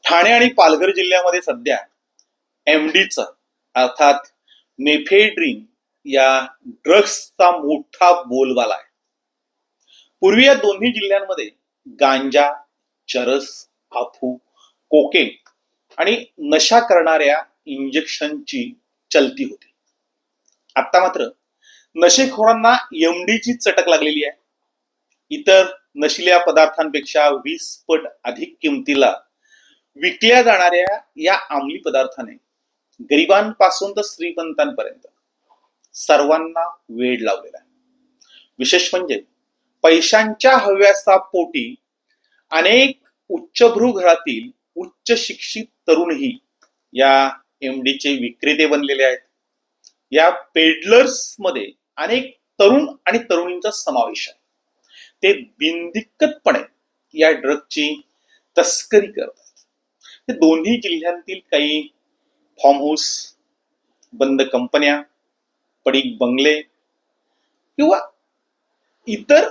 ठाणे आणि पालघर जिल्ह्यामध्ये सध्या एमडीचा अर्थात मेफेड्रीन या ड्रग्सचा मोठा बोलबाला आहे. पूर्वी या दोन्ही जिल्ह्यांमध्ये गांजा, चरस, अफू, कोकेन आणि नशा करणाऱ्या इंजेक्शनची चलती होती. आता मात्र नशेखोरांना एमडीची चटक लागलेली आहे. इतर नशिल्या पदार्थांपेक्षा 20 पट अधिक किमतीला विकल्या जाणाऱ्या या अंमली पदार्थाने गरिबांपासून तर श्रीमंतांपर्यंत सर्वांना वेड लावलेला आहे. विशेष म्हणजे पैशांच्या हव्यासा पोटी अनेक उच्चभ्रू घरातील उच्च शिक्षित तरुणही या एमडीचे विक्रेते बनलेले आहेत. या पेडलर्स मध्ये अनेक तरुण आणि तरुणींचा समावेश आहे. ते बिनदिक्कतपणे या ड्रगची तस्करी करतात. हे दोन्ही जिल्ह्यांतील काही फार्म हाऊस, बंद कंपन्या, पडीक बंगले किंवा इतर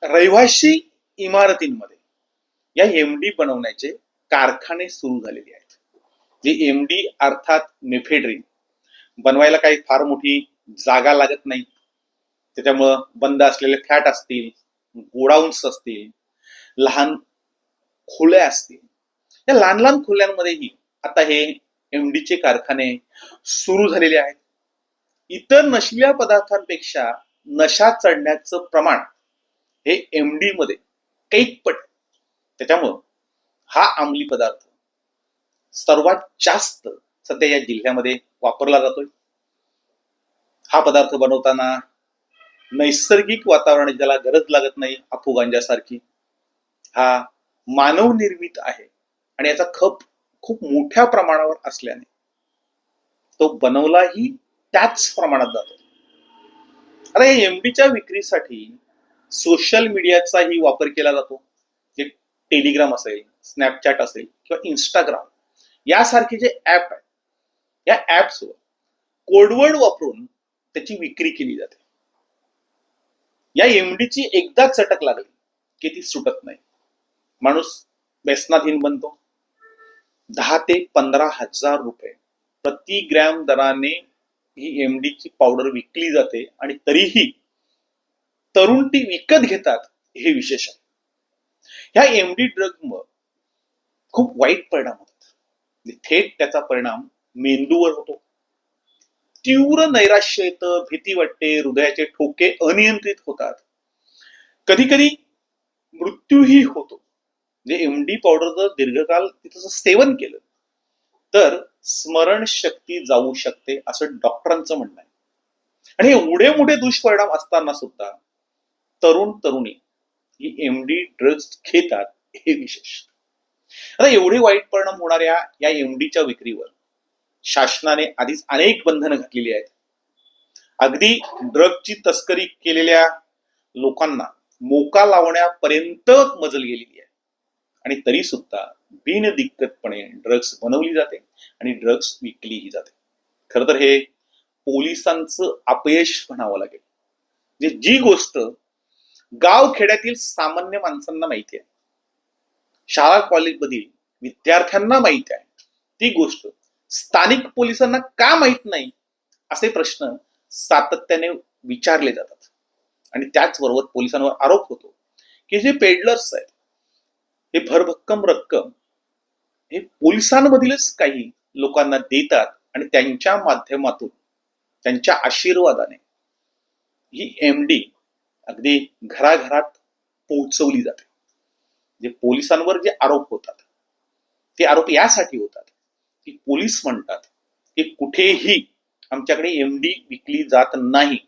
रहिवाशी इमारतींमध्ये या एमडी बनवण्याचे कारखाने सुरू झालेले आहेत. जे एमडी अर्थात मेफेड्रीन बनवायला काही फार मोठी जागा लागत नाही. त्याच्यामुळं बंद असलेले फ्लॅट असतील, गोडाऊन्स असतील, लहान खोल्या असतील, या लहान लहान खोल्यांमध्येही आता हे एमडीचे कारखाने सुरू झालेले आहेत. इतर नशिल्या पदार्थांपेक्षा नशा चढण्याचं प्रमाण हे एमडी मध्ये कैकपट. त्याच्यामुळं हा अंमली पदार्थ सर्वात जास्त सध्या या जिल्ह्यामध्ये वापरला जातोय. हा पदार्थ बनवताना नैसर्गिक वातावरण ज्याला गरज लागत नाही, अफू गांजासारखी, हा मानव निर्मित आहे आणि याचा खप खूप मोठ्या प्रमाणावर असल्याने तो बनवलाही त्याच प्रमाणात जातो. आता या एमडीच्या विक्रीसाठी सोशल मीडियाचाही वापर केला जातो. जे टेलिग्राम असेल, स्नॅपचॅट असेल किंवा इंस्टाग्राम यासारखे जे ऍप आहेत, या ऍप्सवर कोडवर्ड वापरून त्याची विक्री केली जाते. या एमडीची एकदा चटक लागली की ती सुटत नाही. माणूस व्यसनाधीन बनतो. 10 ते 15 हजार रुपये प्रति ग्रॅम दराने ही एमडीची पावडर विकली जाते आणि तरीही तरुण ती विकत घेतात, हे विशेष आहे. ह्या एमडी ड्रगमुळे खूप वाईट परिणाम होतात. थेट त्याचा परिणाम मेंदूवर होतो. तीव्र नैराश्य येतं, भीती वाटते, हृदयाचे ठोके अनियंत्रित होतात, कधी कधी मृत्यूही होतो. जे एमडी पावडर जर दीर्घकाल तिचं सेवन केलं तर स्मरणशक्ती जाऊ शकते, असं डॉक्टरांचं म्हणणं आहे. आणि एवढे मोठे दुष्परिणाम असताना सुद्धा तरुण तरुणी ही एमडी ड्रग्ज घेतात, हे विशेष. आता एवढे वाईट परिणाम होणाऱ्या या एमडीच्या विक्रीवर शासनाने आधीच अनेक बंधनं घातलेली आहेत. अगदी ड्रगची तस्करी केलेल्या लोकांना मोका लावण्यापर्यंत मजल गेलेली आहे. आणि तरी सुद्धा बिनदिक्कतपणे ड्रग्स बनवली जाते आणि ड्रग्स विकलीही जाते. खर तर हे पोलिसांचं अपयश म्हणावं लागेल. जी गोष्ट गाव खेड्यातील सामान्य माणसांना माहिती आहे, शाळा कॉलेजमधील विद्यार्थ्यांना माहिती आहे, ती गोष्ट स्थानिक पोलिसांना का माहित नाही, असे प्रश्न सातत्याने विचारले जातात. आणि त्याचबरोबर पोलिसांवर आरोप होतो की जे पेडलर्स आहेत हे भरभक्कम रक्कम हे पोलिसांमधीलच काही लोकांना देतात आणि त्यांच्या माध्यमातून, त्यांच्या आशीर्वादाने ही एमडी अगदी घराघरात पोहोचवली जाते. जे पोलिसांवर जे आरोप होतात ते आरोप यासाठी होतात की पोलीस म्हणतात की कुठेही आमच्याकडे एमडी विकली जात नाही.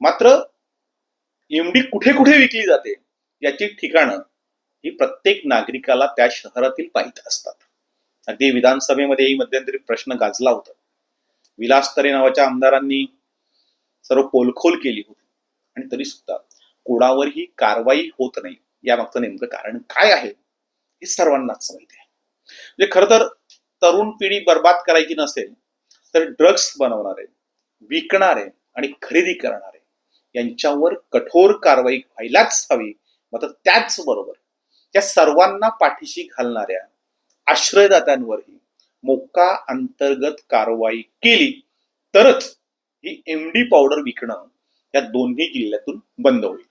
मात्र एमडी कुठे कुठे विकली जाते याची ठिकाणं ही प्रत्येक नागरिकाला त्या शहरातील माहीत असतात. अगदी विधानसभेमध्येही मध्यंतरी प्रश्न गाजला होता. विलास तरे नावाच्या आमदारांनी सर्व पोलखोल केली होती आणि तरी सुद्धा कोणावरही कारवाई होत नाही. यामागचं नेमकं कारण काय आहे हे सर्वांनाच माहिती आहे. म्हणजे खरं तर तरुण पिढी बर्बाद करायची नसेल तर ड्रग्स बनवणारे, विकणारे आणि खरेदी करणारे यांच्यावर कठोर कारवाई व्हायलाच हवी. मात्र त्याचबरोबर त्या सर्वांना पाठीशी घालणाऱ्या आश्रयदात्यांवरही मोक्का अंतर्गत कारवाई केली तरच ही एमडी पावडर विकणं या दोन्ही जिल्ह्यातून बंद होईल.